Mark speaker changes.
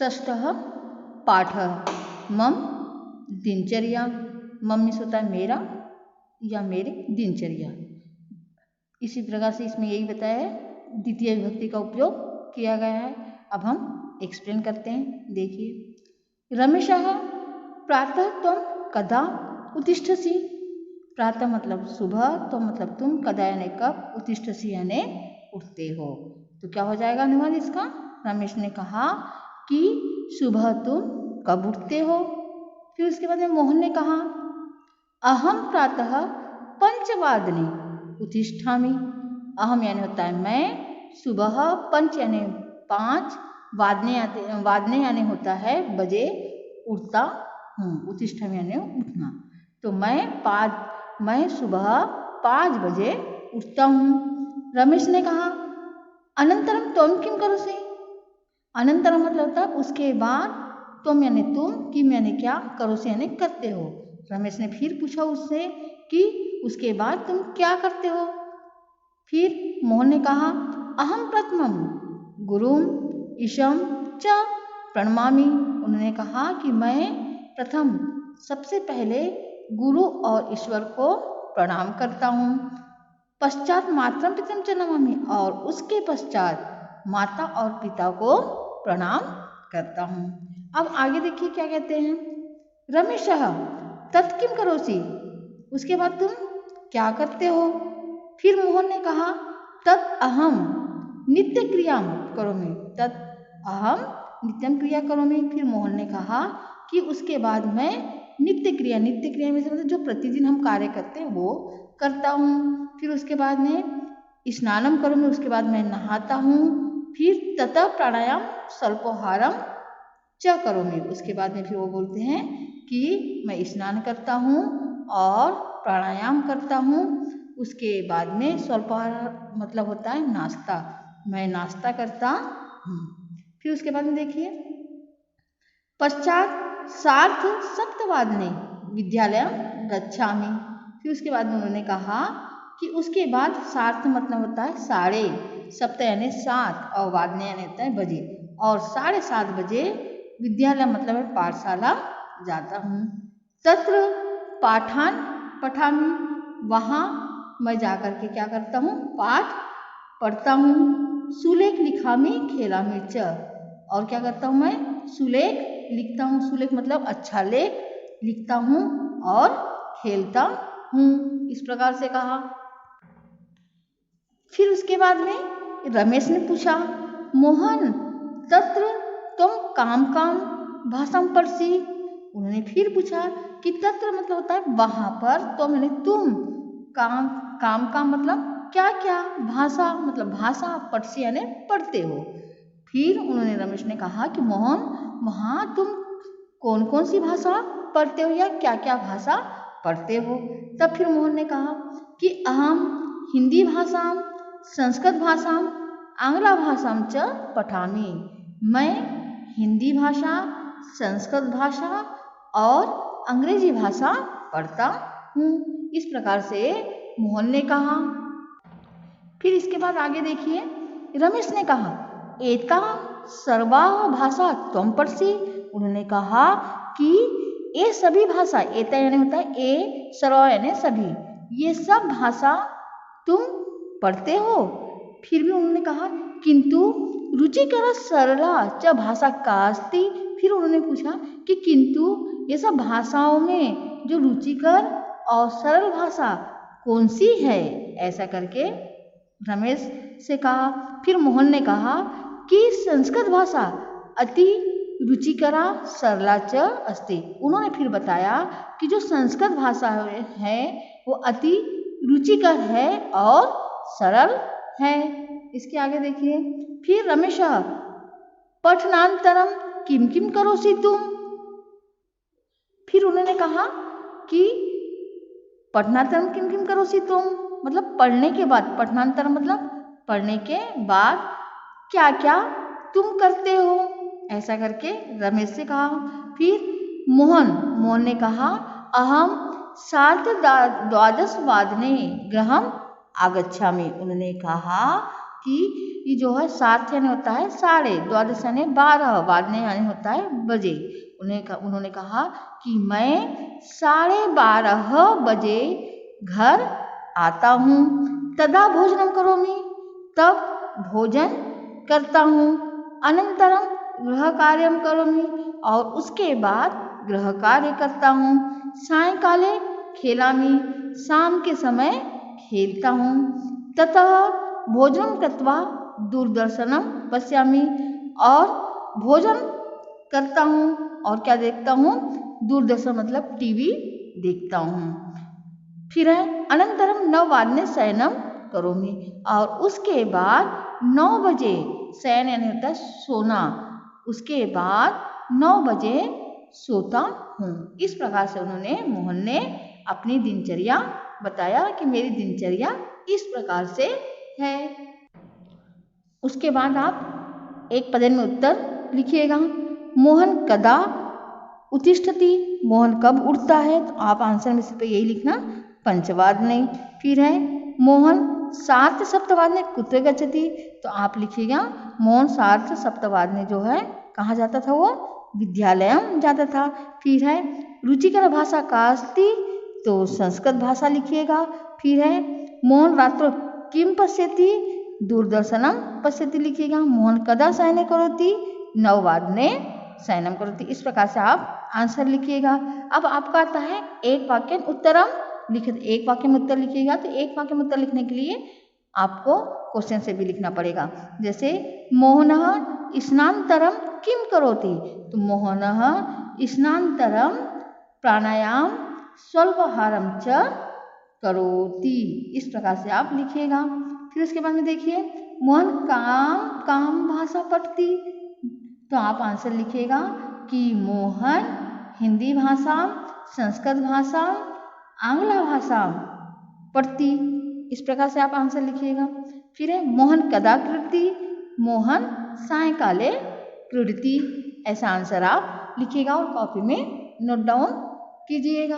Speaker 1: षष्ठः पाठः मम दिनचर्या। मम मीन्स होता है मेरा या मेरी दिनचर्या। इसी प्रकार से इसमें यही बताया है, द्वितीय विभक्ति का उपयोग किया गया है। अब हम एक्सप्लेन करते हैं, देखिए। रमेशः प्रातः त्वं कदा उत्तिष्ठसि। प्रातः मतलब सुबह, तो मतलब तुम, कदा यानी कब, उत्तिष्ठसि यानी उठते हो। तो क्या हो जाएगा अनुवाद इसका? रमेश ने कहा कि सुबह तुम कब उठते हो। फिर उसके बाद में मोहन ने कहा अहम प्रातः 5 उत्तिष्ठामि। अहम यानी होता है मैं, सुबह, पंच यानी 5, वादने यानी होता है बजे, उठता हूँ, उत्तिष्ठामि यानी उठना। तो मैं सुबह 5 बजे उठता हूँ। रमेश ने कहा अनंतरम त्वं किं करोसि। अनंतरम मतलब होता है उसके बाद, तुम यानी तुम, किम यानी क्या, करोसि यानी करते हो। रमेश ने फिर पूछा उससे कि उसके बाद तुम क्या करते हो। फिर मोहन ने कहा अहम प्रथमम गुरुम ईशम च प्रणमामि। उन्होंने कहा कि मैं प्रथम, सबसे पहले गुरु और ईश्वर को प्रणाम करता हूँ। पश्चात मातरम पितरम च नमामि, और उसके पश्चात माता और पिता को प्रणाम करता हूँ। अब आगे देखिए क्या कहते हैं। रमेशः तत् किं करोसि। उसके बाद तुम क्या करते हो। फिर मोहन ने कहा तत् अहम नित्य क्रियाम करोमि। तत् अहम नित्यम क्रिया करोमि। फिर मोहन ने कहा कि उसके बाद मैं नित्य क्रिया में से मतलब जो प्रतिदिन हम कार्य करते हैं वो करता हूँ। फिर उसके बाद में स्नानम करोमि, उसके बाद मैं नहाता हूँ। फिर ततः प्राणायाम स्वल्पोहारम च करोमि। उसके बाद में फिर वो बोलते हैं कि मैं स्नान करता हूँ और प्राणायाम करता हूँ। उसके बाद में स्वल्पोहार मतलब होता है नाश्ता, मैं नाश्ता करता हूँ। फिर उसके बाद में देखिए पश्चात सार्ध सप्तवादने विद्यालय गच्छामि। फिर उसके बाद में उन्होंने कहा कि उसके बाद सार्थ मतलब होता है 7:30, सप्त यानी 7 और वादने यानी होता है बजे, और 7:30 बजे विद्यालय मतलब है पाठशाला जाता हूँ। तत्र पाठान पठामि, वहाँ मैं जाकर के क्या करता हूँ, पाठ पढ़ता हूँ। सुलेख लिखामि खेलामि च, और क्या करता हूँ मैं, सुलेख लिखता हूँ। सुलेख मतलब अच्छा लेख लिखता हूँ और खेलता हूँ। इस प्रकार से कहा। फिर उसके बाद में रमेश ने पूछा मोहन तत्र तुम काम भाषा पढ़सी। उन्होंने फिर पूछा कि तत्र मतलब होता है वहाँ पर, तो मैंने तुम, काम मतलब क्या क्या, भाषा मतलब भाषा, पढ़सी यानी पढ़ते हो। फिर उन्होंने रमेश ने कहा कि मोहन वहाँ तुम कौन कौन सी भाषा पढ़ते हो या क्या क्या भाषा पढ़ते हो। तब फिर मोहन ने कहा कि अहम हिंदी भाषा, संस्कृत भाषा, आंग्ला भाषा च पठामि। मैं हिंदी भाषा, संस्कृत भाषा और अंग्रेजी भाषा पढ़ता हूँ। इस प्रकार से मोहन ने कहा। फिर इसके बाद आगे देखिए रमेश ने कहा एता सर्वा भाषा त्वं पढ़सि। उन्होंने कहा कि ये सभी भाषा, एता यानी होता है ए, सर्वा यानी सभी, ये सब भाषा तुम पढ़ते हो। फिर भी उन्होंने कहा किंतु रुचिकर सरला च भाषा का अस्ति। फिर उन्होंने पूछा कि किंतु ये सब भाषाओं में जो रुचिकर और सरल भाषा कौन सी है, ऐसा करके रमेश से कहा। फिर मोहन ने कहा कि संस्कृत भाषा अति रुचिकरा सरला च अस्ति। उन्होंने फिर बताया कि जो संस्कृत भाषा है वो अति रुचिकर है और सरल है। इसके आगे देखिए फिर रमेश पठनांतरम किम किम करोसि तुम। फिर उन्होंने कहा कि पठनांतरम किम किम करोसि तुम मतलब पढ़ने के बाद, पठनांतरम मतलब पढ़ने के बाद क्या क्या तुम करते हो, ऐसा करके रमेश से कहा। फिर मोहन ने कहा अहम 12:30 गृहम आगच्छामि। उन्होंने कहा कि ये जो है 7 यानी होता है साढ़े, द्वादश यानी 12, वादने यानी होता है बजे। उन्होंने कहा कि मैं 12:30 बजे घर आता हूँ। तदा भोजनम करोमि, तब भोजन करता हूँ। अनंतरम गृह कार्यम करोमि, और उसके बाद गृह कार्य करता हूँ। सायंकाले खेलामि, शाम के समय खेलता हूँ। ततः भोजनं कृत्वा दूरदर्शनम पश्यामि, और भोजन करता हूँ और क्या देखता हूँ, दूरदर्शन मतलब टीवी देखता हूँ। फिर है अनंतरम 9 वादने शयनम करोमि, और उसके बाद 9 बजे, शयन यानी होता है सोना, उसके बाद 9 बजे सोता हूँ। इस प्रकार से मोहन ने अपनी दिनचर्या बताया कि मेरी दिनचर्या इस प्रकार से है। उसके बाद आप एक पद में उत्तर लिखिएगा। मोहन कदा उत्तिष्ठति, मोहन कब उठता है, तो आप आंसर में से यही लिखना, पंचवादने। फिर है मोहन सार्ध सप्तवादने कुत्र गच्छति, तो आप लिखिएगा मोहन सार्ध सप्तवादने जो है कहाँ जाता था, वो विद्यालय जाता था। फिर है रुचिकर भाषा का अस्ति, तो संस्कृत भाषा लिखिएगा। फिर है मोहन रात्रो किम पश्यति, दूरदर्शनम पश्यति लिखिएगा। मोहन कदा शयनं करोति, 9 वादने शयनं करोति। इस प्रकार से आप आंसर लिखिएगा। अब आपका आता है एक वाक्य उत्तरम लिखित, एक वाक्य में उत्तर लिखिएगा। तो एक वाक्य में उत्तर लिखने के लिए आपको क्वेश्चन से भी लिखना पड़ेगा। जैसे मोहनः स्नानंतरम किम करोति, तो मोहनः स्नानंतरम प्राणायाम स्वल्पाहारम च करोति। इस प्रकार से आप लिखिएगा। फिर उसके बाद में देखिए मोहन काम भाषा पठति, तो आप आंसर लिखिएगा कि मोहन हिंदी भाषा, संस्कृत भाषा, आंग्ल भाषा पढ़ती। इस प्रकार से आप आंसर लिखिएगा। फिर है मोहन कदा क्रीडति, मोहन सायंकाले क्रीडति। ऐसा आंसर आप लिखिएगा और कॉपी में नोट डाउन कीजिएगा।